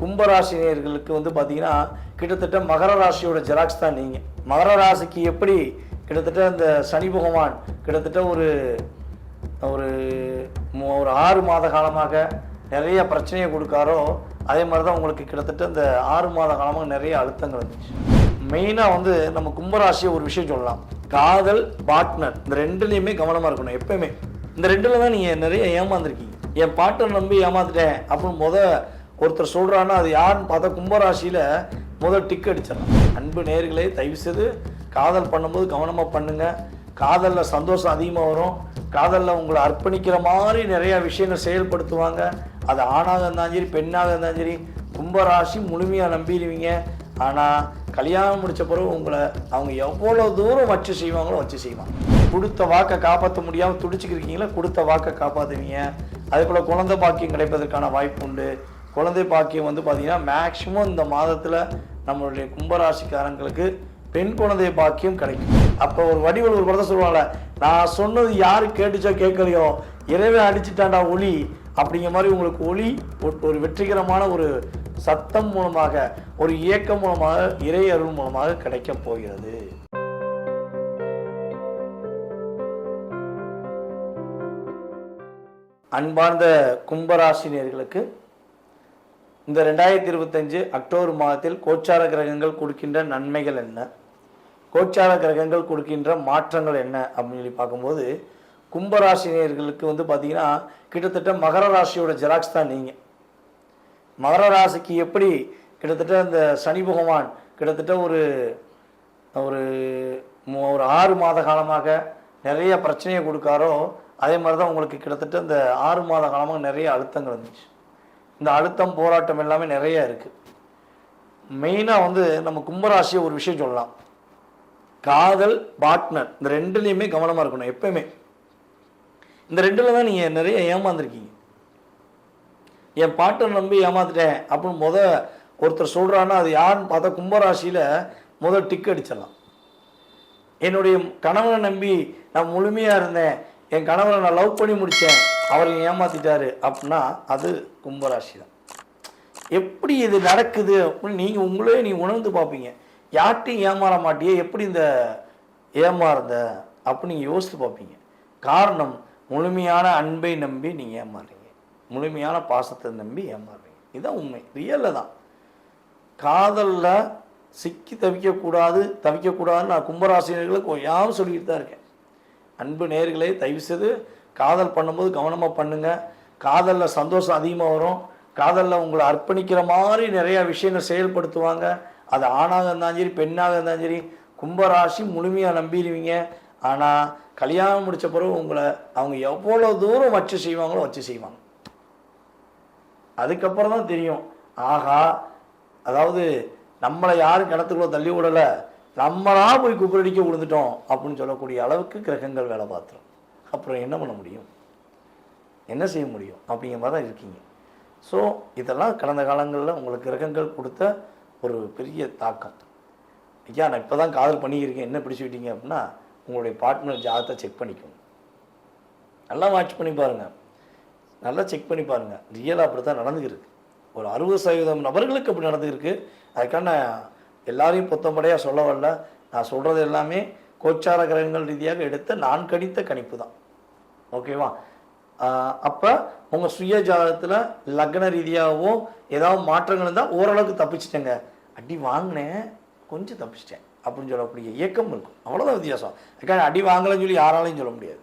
கும்பராசினியர்களுக்கு வந்து பார்த்தீங்கன்னா கிட்டத்தட்ட மகர ராசியோட ஜெராக்ஸ் தான் நீங்கள். மகர ராசிக்கு எப்படி கிட்டத்தட்ட இந்த சனி பகவான் கிட்டத்தட்ட ஒரு ஒரு ஒரு 6 மாத காலமாக நிறைய பிரச்சனையை கொடுக்காரோ, அதே மாதிரி தான் உங்களுக்கு கிட்டத்தட்ட இந்த 6 மாத காலமாக நிறைய அழுத்தங்கள் வந்துச்சு. மெயினாக வந்து நம்ம கும்பராசியை ஒரு விஷயம் சொல்லலாம், காதல், பார்ட்னர் இந்த ரெண்டுலேயுமே கவனமாக இருக்கணும். எப்பயுமே இந்த ரெண்டில் தான் நீங்கள் நிறைய ஏமாந்துருக்கீங்க. என் பார்ட்னர் நம்பி ஏமாந்துட்டேன் அப்படின்னு ஒருத்தர் சொல்கிறான்னா அது யாருன்னு பார்த்தா கும்பராசியில் டிக் அடிச்சிடலாம். அன்பு நேயர்களே, தயவுசெய்து காதல் பண்ணும்போது கவனமாக பண்ணுங்கள். காதலில் சந்தோஷம் அதிகமாக வரும். காதலில் உங்களை அர்ப்பணிக்கிற மாதிரி நிறையா விஷயங்கள் செயல்படுத்துவாங்க. அது ஆணாக இருந்தாலும் சரி, பெண்ணாக இருந்தாலும் சரி, கும்பராசி முழுமையாக நம்பிடுவீங்க. ஆனால் கல்யாணம் முடித்த பிறகு உங்களை அவங்க எவ்வளோ தூரம் வச்சு செய்வாங்களோ வச்சு செய்வாங்க. கொடுத்த வாக்கை காப்பாற்ற முடியாமல் துடிச்சுக்கிருக்கீங்களா, கொடுத்த வாக்கை காப்பாற்றுவீங்க. அதே போல் குழந்தை பாக்கியம் கிடைப்பதற்கான வாய்ப்பு உண்டு. குழந்தை பாக்கியம் வந்து பார்த்திங்கன்னா மேக்சிமம் இந்த மாதத்தில் நம்மளுடைய கும்பராசிக்காரங்களுக்கு பெண் குழந்தை பாக்கியம் கிடைக்கும். அப்போ ஒரு வடிவில் ஒரு படத்தை சொல்லுவாங்கல்ல, நான் சொன்னது யாரு கேட்டுச்சோ கேட்கலையோ இறைவன் அடிச்சுட்டாண்டா ஒளி அப்படிங்கிற மாதிரி உங்களுக்கு ஒளி ஒரு வெற்றிகரமான ஒரு சத்தம் மூலமாக, ஒரு இயக்கம் மூலமாக, இறை அருள் மூலமாக கிடைக்க போகிறது. அன்பார்ந்த கும்பராசினியர்களுக்கு இந்த 2025 அக்டோபர் மாதத்தில் கோச்சார கிரகங்கள் கொடுக்கின்ற நன்மைகள் என்ன, கோச்சார கிரகங்கள் கொடுக்கின்ற மாற்றங்கள் என்ன அப்படின்னு சொல்லி பார்க்கும்போது, கும்பராசினியர்களுக்கு வந்து பார்த்தீங்கன்னா கிட்டத்தட்ட மகர ராசியோட ஜெராக்ஸ் தான் நீங்கள். மகர ராசிக்கு எப்படி கிட்டத்தட்ட இந்த சனி பகவான் கிட்டத்தட்ட ஒரு ஒரு 6 மாத காலமாக நிறைய பிரச்சனையை கொடுக்காரோ, அதே மாதிரி தான் உங்களுக்கு கிட்டத்தட்ட இந்த 6 மாத காலமாக நிறைய அழுத்தங்கள் வந்துச்சு. இந்த அழுத்தம், போராட்டம் எல்லாமே நிறைய இருக்குது. மெயினாக வந்து நம்ம கும்பராசியை ஒரு விஷயம் சொல்லலாம், காதல், பார்ட்னர் இந்த ரெண்டுலேயுமே கவனமாக இருக்கணும். எப்பயுமே இந்த ரெண்டில் தான் நீங்கள் நிறைய ஏமாந்துருக்கீங்க. என் பார்ட்னர் நம்பி ஏமாந்துட்டேன் அப்படின்னு ஒருத்தர் சொல்கிறான்னா அது யாருன்னு பார்த்தா கும்பராசியில் டிக் அடிச்சிடலாம். என்னுடைய கணவனை நம்பி நான் முழுமையாக இருந்தேன், என் கணவனை நான் லவ் பண்ணி முடித்தேன், அவர் ஏமாற்றிட்டாரு அப்படின்னா அது கும்பராசி தான். எப்படி இது நடக்குது அப்படின்னு நீங்கள் உணர்ந்து பார்ப்பீங்க. யார்ட்டையும் ஏமாற மாட்டியே, எப்படி இந்த ஏமாறுத அப்படின்னு நீங்கள் யோசித்து பார்ப்பீங்க. காரணம், முழுமையான அன்பை நம்பி நீங்கள் ஏமாறுறீங்க, முழுமையான பாசத்தை நம்பி ஏமாறுறீங்க. இதுதான் உண்மை, ரியலில் தான். காதலில் சிக்கி தவிக்கக்கூடாதுன்னு நான் கும்பராசினர்களுக்கு யாரும் சொல்லிக்கிட்டு தான் இருக்கேன். அன்பு நேயர்களே, தயவுசெய்து காதல் பண்ணும்போது கவனமாக பண்ணுங்கள். காதலில் சந்தோஷம் அதிகமாக வரும். காதலில் உங்களை அர்ப்பணிக்கிற மாதிரி நிறையா விஷயங்கள் செயல்படுத்துவாங்க. அது ஆணாக இருந்தாலும் சரி, பெண்ணாக இருந்தாலும் சரி, கும்பராசி முழுமையாக நம்பிடுவீங்க. ஆனால் கல்யாணம் முடித்த பிறகு உங்களை அவங்க எவ்வளோ தூரம் வச்சு செய்வாங்களோ வச்சு செய்வாங்க. அதுக்கப்புறம் தான் தெரியும், ஆகா, அதாவது நம்மளை யாரும் கிணத்துக்குள்ளே தள்ளி விடலை, நம்மளாக போய் குப்பரடிக்க விழுந்துட்டோம் அப்படின்னு சொல்லக்கூடிய அளவுக்கு கிரகங்கள் வேலை பார்த்துரும். அப்புறம் என்ன பண்ண முடியும், என்ன செய்ய முடியும் அப்படிங்கிற மாதிரி தான் இருக்கீங்க. ஸோ இதெல்லாம் கடந்த காலங்களில் உங்களுக்கு கிரகங்கள் கொடுத்த ஒரு பெரிய தாக்கம். ஐயா, நான் இப்போ தான் காதல் பண்ணியிருக்கேன், என்ன பிடிச்சிக்கிட்டீங்க அப்படின்னா உங்களுடைய பார்ட்னர் ஜாதகத்தை செக் பண்ணிக்கோங்க. நல்லா வாட்ச் பண்ணி பாருங்கள், நல்லா செக் பண்ணி பாருங்கள். ரியலாக அப்படி தான் நடந்துக்கிருக்கு. ஒரு 60% நபர்களுக்கு அப்படி நடந்துருக்கு. அதுக்கான எல்லாரையும் பொத்தம்படையாக சொல்ல வரல. நான் சொல்கிறது எல்லாமே கோச்சார கிரகங்கள் ரீதியாக எடுத்த நான் கணித்த கணிப்பு தான். ஓகேவா? அப்போ உங்கள் சுய ஜாதகத்தில் லக்ன ரீதியாகவோ ஏதாவது மாற்றங்கள் இருந்தால் ஓரளவுக்கு தப்பிச்சிட்டேங்க, அடி வாங்கினேன் கொஞ்சம் தப்பிச்சிட்டேன் அப்படின்னு சொல்லக்கூடிய இயக்கம் இருக்கும். அவ்வளோதான் வித்தியாசம். அதுக்காக அடி வாங்கலைன்னு சொல்லி யாராலையும் சொல்ல முடியாது.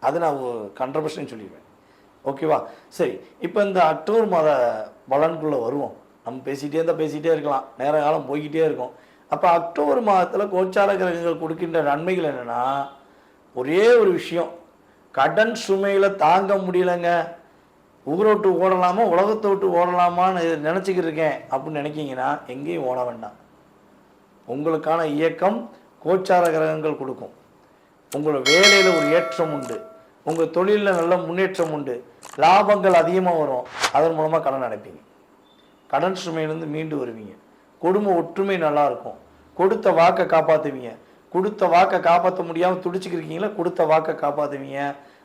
அது நான் 100% சொல்லிடுவேன். ஓகேவா? சரி, இப்போ இந்த அக்டோபர் மாத பலனுக்குள்ளே வருவோம். நம்ம பேசிகிட்டே இருக்கலாம், நேர காலம் போய்கிட்டே இருக்கும். அப்போ அக்டோபர் மாதத்தில் கோச்சார கிரகங்கள் கொடுக்கின்ற நன்மைகள் என்னென்னா, ஒரே ஒரு விஷயம், கடன் சுமையில் தாங்க முடியலைங்க, ஊரை விட்டு ஓடலாமா உலகத்தை விட்டு ஓடலாமான்னு நினச்சிக்கிட்டு இருக்கேன் அப்படின்னு நினைக்கிங்கன்னா எங்கேயும் ஓட வேண்டாம். உங்களுக்கான இயக்கம் கோச்சார கிரகங்கள் கொடுக்கும். உங்களோட வேலையில் ஒரு ஏற்றம் உண்டு, உங்கள் தொழிலில் நல்ல முன்னேற்றம் உண்டு, லாபங்கள் அதிகமாக வரும். அதன் மூலமாக கடன் அடைப்பீங்க, கடன் சுமையிலேருந்து மீண்டு வருவீங்க. குடும்ப ஒற்றுமை நல்லாயிருக்கும். கொடுத்த வாக்கை காப்பாற்றுவீங்க. கொடுத்த வாக்கை காப்பாற்ற முடியாமல் துடிச்சுக்கிருக்கீங்களா, கொடுத்த வாக்கை காப்பாற்றுவீங்க.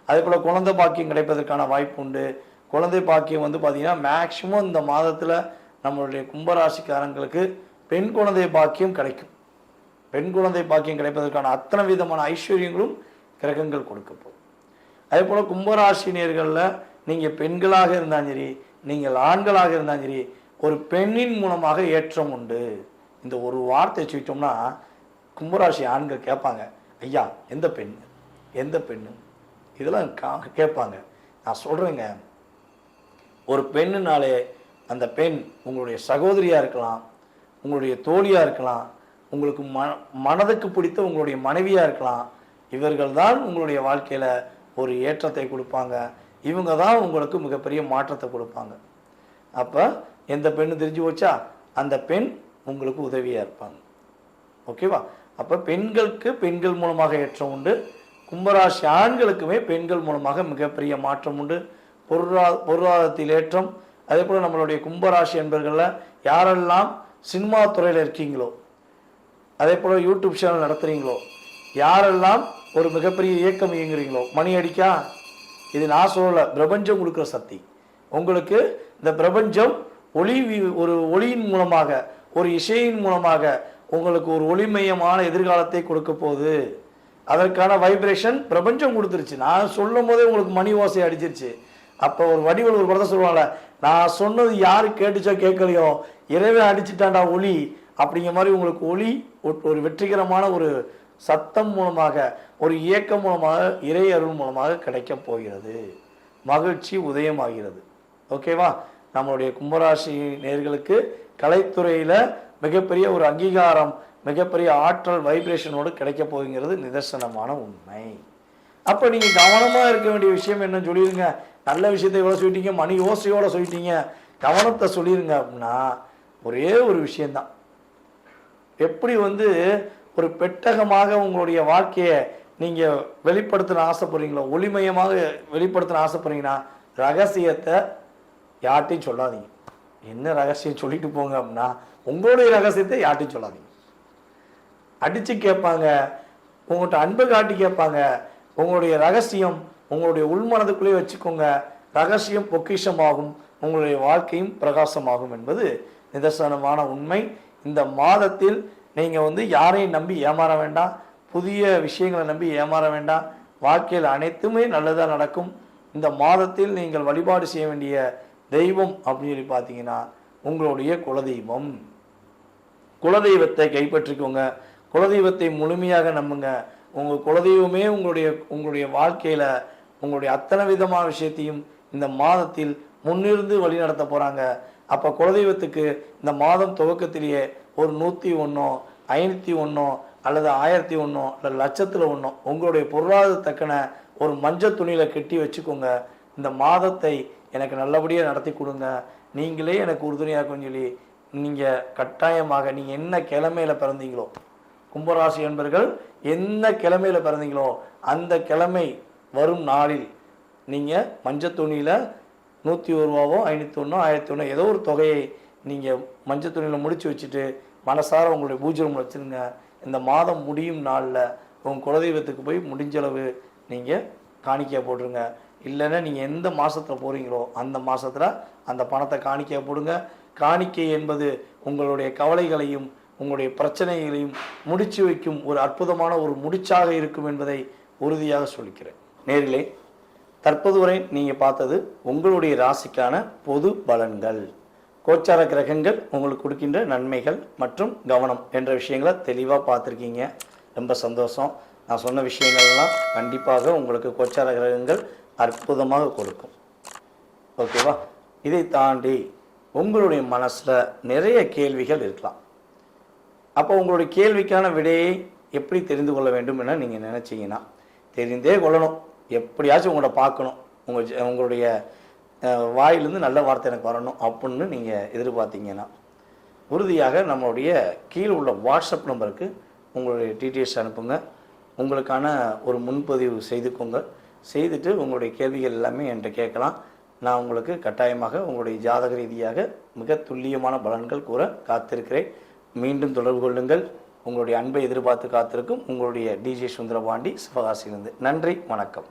அதே போல் குழந்தை பாக்கியம் கிடைப்பதற்கான வாய்ப்பு உண்டு. குழந்தை பாக்கியம் வந்து பார்த்திங்கன்னா மேக்சிமம் இந்த மாதத்தில் நம்மளுடைய கும்பராசிக்காரங்களுக்கு பெண் குழந்தை பாக்கியம் கிடைக்கும். பெண் குழந்தை பாக்கியம் கிடைப்பதற்கான அத்தனை விதமான ஐஸ்வர்யங்களும் கிரகங்கள் கொடுக்க போகும். அதே போல் கும்பராசினியர்களில் நீங்கள் பெண்களாக இருந்தாலும் சரி, நீங்கள் ஆண்களாக இருந்தாலும் சரி, ஒரு பெண்ணின் மூலமாக ஏற்றம் உண்டு. இந்த ஒரு வார்த்தை சொல்லிட்டோம்னா கும்பராசி ஆண்கள் கேட்பாங்க, ஐயா எந்த பெண் எந்த பெண்ணு, இதெல்லாம் கேட்பாங்க. நான் சொல்கிறேங்க, ஒரு பெண்ணுனாலே அந்த பெண் உங்களுடைய சகோதரியாக இருக்கலாம், உங்களுடைய தோழியாக இருக்கலாம், உங்களுக்கு மனதுக்கு பிடித்த உங்களுடைய மனைவியாக இருக்கலாம். இவர்கள் தான் உங்களுடைய வாழ்க்கையில் ஒரு ஏற்றத்தை கொடுப்பாங்க. இவங்க தான் உங்களுக்கு மிகப்பெரிய மாற்றத்தை கொடுப்பாங்க. அப்போ எந்த பெண்ணு தெரிஞ்சு போச்சா, அந்த பெண் உங்களுக்கு உதவியாக இருப்பாங்க. ஓகேவா? அப்போ பெண்களுக்கு பெண்கள் மூலமாக ஏற்றம் உண்டு. கும்பராசி ஆண்களுக்குமே பெண்கள் மூலமாக மிகப்பெரிய மாற்றம் உண்டு. பொருளாதாரத்தில் ஏற்றம். அதே போல் நம்மளுடைய கும்பராசி என்பர்களில் யாரெல்லாம் சினிமா துறையில் இருக்கீங்களோ, அதே போல் யூடியூப் சேனல் நடத்துகிறீங்களோ, யாரெல்லாம் ஒரு மிகப்பெரிய இயக்கம் இயங்குறீங்களோ, மணி அடிக்கா, இது நான் சொல்லலை, பிரபஞ்சம் கொடுக்குற சக்தி. உங்களுக்கு இந்த பிரபஞ்சம் ஒரு ஒளியின் மூலமாக, ஒரு இசையின் மூலமாக உங்களுக்கு ஒரு ஒளிமயமான எதிர்காலத்தை கொடுக்க போகுது. அதற்கான வைப்ரேஷன் பிரபஞ்சம் கொடுத்துருச்சு. நான் சொல்லும் போதே உங்களுக்கு மணி ஓசை அடிச்சிருச்சு. அப்போ ஒரு வடிவல் ஒரு படத்தை சொல்லுவாங்கல்ல, நான் சொன்னது யாரு கேட்டுச்சோ கேட்கலையோ, இறைவன் அடிச்சுட்டாண்டா ஒளி அப்படிங்கிற மாதிரி உங்களுக்கு ஒளி ஒரு வெற்றிகரமான ஒரு சத்தம் மூலமாக, ஒரு இயக்கம் மூலமாக, இறை அருள் மூலமாக கிடைக்க போகிறது. மகிழ்ச்சி உதயமாகிறது. ஓகேவா? நம்மளுடைய கும்பராசி நேயர்களுக்கு கலைத்துறையில் மிகப்பெரிய ஒரு அங்கீகாரம், மிகப்பெரிய ஆற்றல் வைப்ரேஷனோடு கிடைக்க போகுங்கிறது நிதர்சனமான உண்மை. அப்போ நீங்கள் கவனமாக இருக்க வேண்டிய விஷயம் என்னன்னு சொல்லிடுங்க. நல்ல விஷயத்தை எவ்வளோ சொல்லிட்டீங்க, மணி யோசையோட சொல்லிட்டீங்க, கவனத்தை சொல்லிடுங்க. அப்படின்னா ஒரே ஒரு விஷயந்தான், எப்படி ஒரு பெட்டகமாக உங்களுடைய வாழ்க்கையை நீங்கள் வெளிப்படுத்தின ஆசைப்படுறீங்களோ, ஒளிமயமாக வெளிப்படுத்தின ஆசைப்படுறீங்கன்னா ரகசியத்தை யார்ட்டையும் சொல்லாதீங்க. என்ன ரகசியம் சொல்லிட்டு போங்க அப்படின்னா, உங்களுடைய ரகசியத்தை யார்ட்டையும் சொல்லாதீங்க. அடித்து கேட்பாங்க, உங்கள்கிட்ட அன்பு காட்டி கேட்பாங்க. உங்களுடைய ரகசியம் உங்களுடைய உள்மனதுக்குள்ளே வச்சுக்கோங்க. ரகசியம் பொக்கிஷமாகும், உங்களுடைய வாழ்க்கையும் பிரகாசமாகும் என்பது நிதர்சனமான உண்மை. இந்த மாதத்தில் நீங்கள் யாரையும் நம்பி ஏமாற வேண்டாம், புதிய விஷயங்களை நம்பி ஏமாற வேண்டாம். வாழ்க்கையில் அனைத்துமே நல்லதாக நடக்கும். இந்த மாதத்தில் நீங்கள் வழிபாடு செய்ய வேண்டிய தெய்வம் அப்படின்னு சொல்லி பார்த்தீங்கன்னா உங்களுடைய குலதெய்வம். குலதெய்வத்தை கைப்பற்றிக்கோங்க. குலதெய்வத்தை முழுமையாக நம்புங்க. உங்கள் குலதெய்வமே உங்களுடைய வாழ்க்கையில் உங்களுடைய அத்தனை விதமான விஷயத்தையும் இந்த மாதத்தில் முன்னிருந்து வழி நடத்த போகிறாங்க. அப்போ குலதெய்வத்துக்கு இந்த மாதம் துவக்கத்திலேயே ஒரு 101, 501 அல்லது 1001 அல்லது லட்சத்தில் 1 உங்களுடைய பொருளாதாரத்தக்கன ஒரு மஞ்சள் துணியில் கட்டி வச்சுக்கோங்க. இந்த மாதத்தை எனக்கு நல்லபடியாக நடத்தி கொடுங்க, நீங்களே எனக்கு உறுதுணையாக்குன்னு சொல்லி நீங்கள் கட்டாயமாக, நீங்கள் என்ன கிழமையில் பிறந்தீங்களோ, கும்பராசி என்பர்கள் என்ன கிழமையில் பிறந்தீங்களோ அந்த கிழமை வரும் நாளில் நீங்கள் மஞ்சள் துணியில் 101 ரூபாவோ 501 1001 ஏதோ ஒரு தொகையை நீங்கள் மஞ்சள் துணியில் முடித்து வச்சுட்டு மனசார உங்களுடைய பூஜை ரூமில் வச்சுருங்க. இந்த மாதம் முடியும் நாளில் உங்கள் குலதெய்வத்துக்கு போய் முடிஞ்சளவு நீங்கள் காணிக்கையாக போட்டுருங்க. இல்லைன்னா நீங்கள் எந்த மாதத்தில் போகிறீங்களோ அந்த மாதத்தில் அந்த பணத்தை காணிக்கையாக போடுங்க. காணிக்கை என்பது உங்களுடைய கவலைகளையும் உங்களுடைய பிரச்சனைகளையும் முடிச்சு வைக்கும் ஒரு அற்புதமான ஒரு முடிச்சாக இருக்கும் என்பதை உறுதியாக சொல்லிக்கிறேன். நேர்களே, தற்போது வரை நீங்கள் பார்த்தது உங்களுடைய ராசிக்கான பொது பலன்கள். கோச்சார கிரகங்கள் உங்களுக்கு கொடுக்கின்ற நன்மைகள் மற்றும் கவனம் என்ற விஷயங்களை தெளிவாக பார்த்துருக்கீங்க. ரொம்ப சந்தோஷம். நான் சொன்ன விஷயங்கள்லாம் கண்டிப்பாக உங்களுக்கு கோச்சார கிரகங்கள் அற்புதமாக கொடுக்கும். ஓகேவா? இதை தாண்டி உங்களுடைய மனசில் நிறைய கேள்விகள் இருக்கலாம். அப்போ உங்களுடைய கேள்விக்கான விடையை எப்படி தெரிந்து கொள்ள வேண்டும் என நீங்கள் நினச்சிங்கன்னா, தெரிந்தே கொள்ளணும், எப்படியாச்சும் உங்களோட பார்க்கணும், உங்களுடைய வாயிலிருந்து நல்ல வார்த்தை எனக்கு வரணும் அப்படின்னு நீங்கள் எதிர்பார்த்தீங்கன்னா உறுதியாக நம்மளுடைய கீழே உள்ள வாட்ஸ்அப் நம்பருக்கு உங்களுடைய டீட்டெயில்ஸ் அனுப்புங்க. உங்களுக்கான ஒரு முன்பதிவு செய்துக்கோங்க. செய்துட்டு உங்களுடைய கேள்விகள் எல்லாமே என்கிட்ட கேட்கலாம். நான் உங்களுக்கு கட்டாயமாக உங்களுடைய ஜாதக ரீதியாக மிக துல்லியமான பலன்கள் கூற காத்திருக்கிறேன். மீண்டும் தொடர்பு கொள்ளுங்கள். உங்களுடைய அன்பை எதிர்பார்த்து காத்திருக்கும் உங்களுடைய டிஜே சுந்தரபாண்டி சிவகாசியிலிருந்து. நன்றி, வணக்கம்.